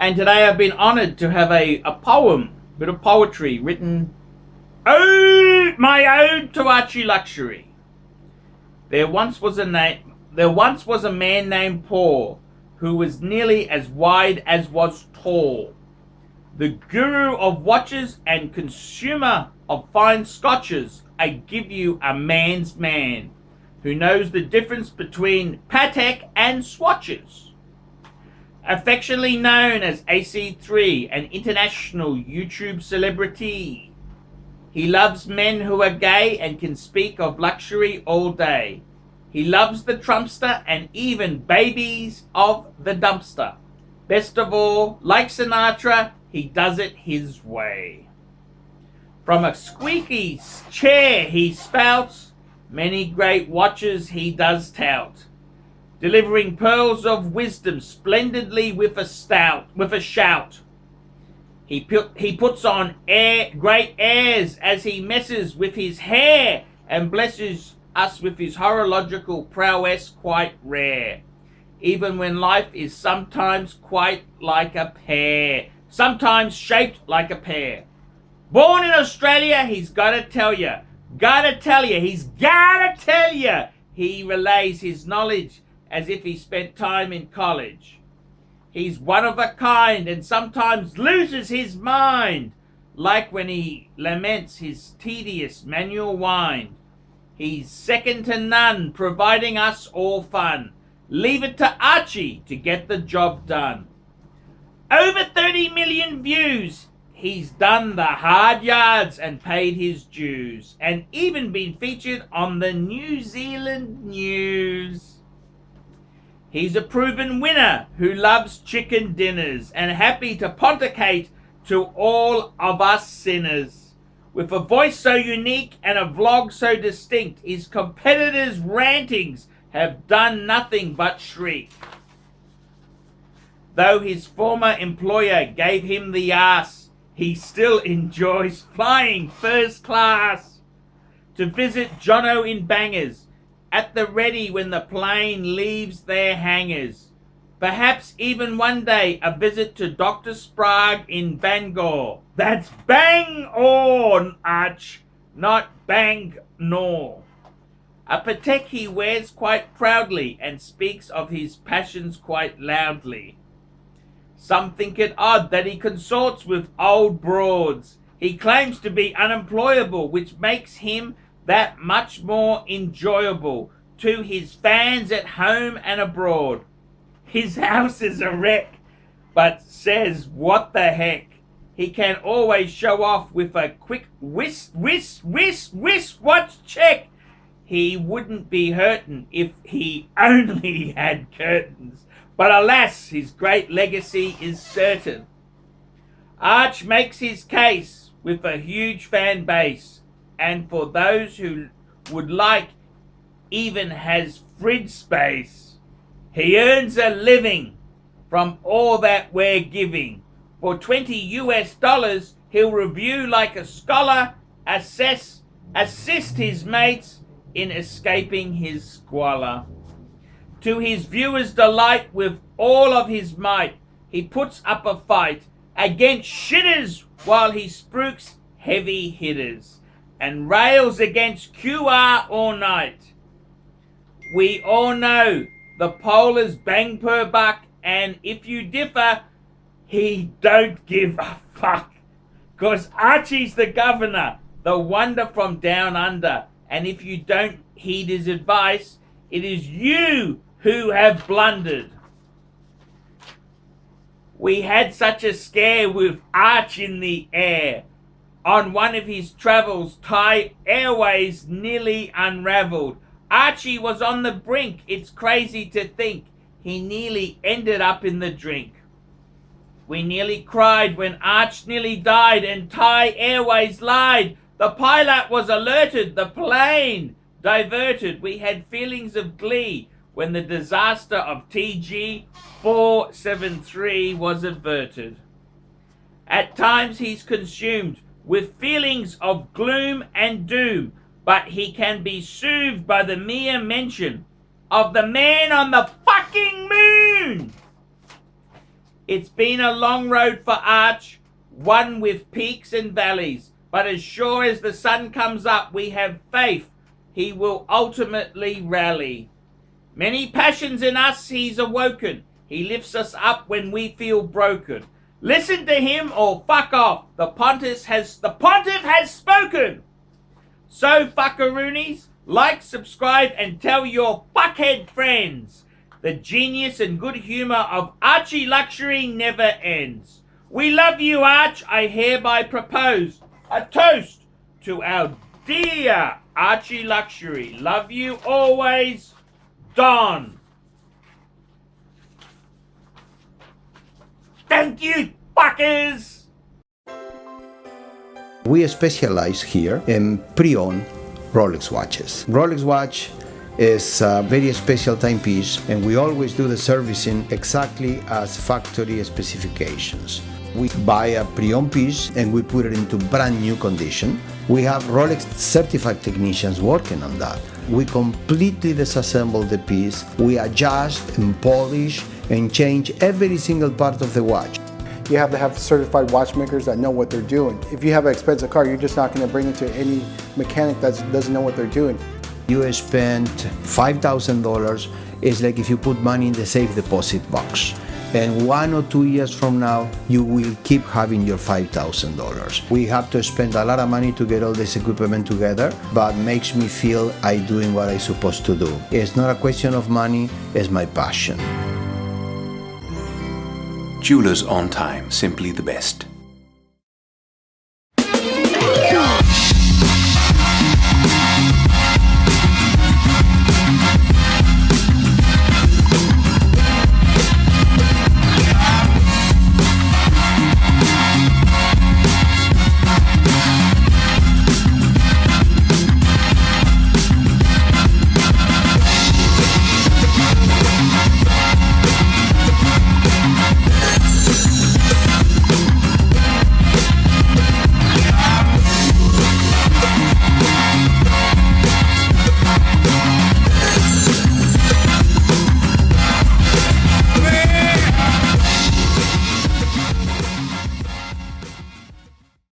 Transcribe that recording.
And today I've been honoured to have a bit of poetry written. Oh, my ode to ARCHIE'LuxURY. There once was a man named Paul, who was nearly as wide as was tall, the guru of watches and consumer of fine scotches. I give you a man's man, who knows the difference between Patek and swatches. Affectionately known as AC3, an international YouTube celebrity, he loves men who are gay and can speak of luxury all day. He loves the Trumpster and even babies of the dumpster. Best of all, like Sinatra, he does it his way. From a squeaky chair he spouts, many great watches he does tout, delivering pearls of wisdom splendidly with a shout. He puts on great airs as he messes with his hair and blesses us with his horological prowess quite rare, even when life is sometimes quite like a pear, sometimes shaped like a pear. Born in Australia, he's gotta tell you, he relays his knowledge as if he spent time in college. He's one of a kind and sometimes loses his mind, like when he laments his tedious manual wind. He's second to none, providing us all fun. Leave it to Archie to get the job done. Over 30 million views. He's done the hard yards and paid his dues, and even been featured on the New Zealand news. He's a proven winner who loves chicken dinners and happy to pontificate to all of us sinners. With a voice so unique and a vlog so distinct, his competitors' rantings have done nothing but shriek. Though his former employer gave him the arse, he still enjoys flying first class to visit Jono in Bangers, at the ready when the plane leaves their hangars. Perhaps even one day a visit to Dr. Sprague in Bangor. That's Bang-or, Arch, not Bang-nor. A Patek he wears quite proudly and speaks of his passions quite loudly. Some think it odd that he consorts with old broads. He claims to be unemployable, which makes him that much more enjoyable to his fans at home and abroad. His house is a wreck, but says what the heck. He can always show off with a quick wrist watch check. He wouldn't be hurtin' if he only had curtains. But alas, his great legacy is certain. Arch makes his case with a huge fan base, and for those who would like, even has fridge space. He earns a living from all that we're giving. For $20, he'll review like a scholar, assist his mates in escaping his squalor. To his viewers' delight, with all of his might, he puts up a fight against shitters while he spooks heavy hitters and rails against QR all night. We all know the pollers bang per buck, and if you differ, he don't give a fuck. 'Cause Archie's the governor, the wonder from down under, and if you don't heed his advice, it is you who have blundered. We had such a scare with Arch in the air. On one of his travels, Thai Airways nearly unraveled. Archie was on the brink, it's crazy to think. He nearly ended up in the drink. We nearly cried when Arch nearly died and Thai Airways lied. The pilot was alerted, the plane diverted. We had feelings of glee when the disaster of TG 473 was averted. At times he's consumed with feelings of gloom and doom, but he can be soothed by the mere mention of the man on the fucking moon. It's been a long road for Arch, one with peaks and valleys, but as sure as the sun comes up, we have faith he will ultimately rally. Many passions in us he's awoken. He lifts us up when we feel broken. Listen to him or fuck off. The Pontiff has spoken. So fuckaroonies, like, subscribe, and tell your fuckhead friends. The genius and good humor of ARCHIE'Luxury never ends. We love you, Arch. I hereby propose a toast to our dear ARCHIE'Luxury. Love you always, Don. Thank you, fuckers! We specialize here in pre-owned Rolex watches. Rolex watch is a very special timepiece, and we always do the servicing exactly as factory specifications. We buy a pre-owned piece and we put it into brand new condition. We have Rolex certified technicians working on that. We completely disassemble the piece. We adjust and polish and change every single part of the watch. You have to have certified watchmakers that know what they're doing. If you have an expensive car, you're just not going to bring it to any mechanic that doesn't know what they're doing. You spend $5,000, it's like if you put money in the safe deposit box. And 1 or 2 years from now, you will keep having your $5,000. We have to spend a lot of money to get all this equipment together, but makes me feel I'm doing what I'm supposed to do. It's not a question of money, it's my passion. Jewelers on time, simply the best.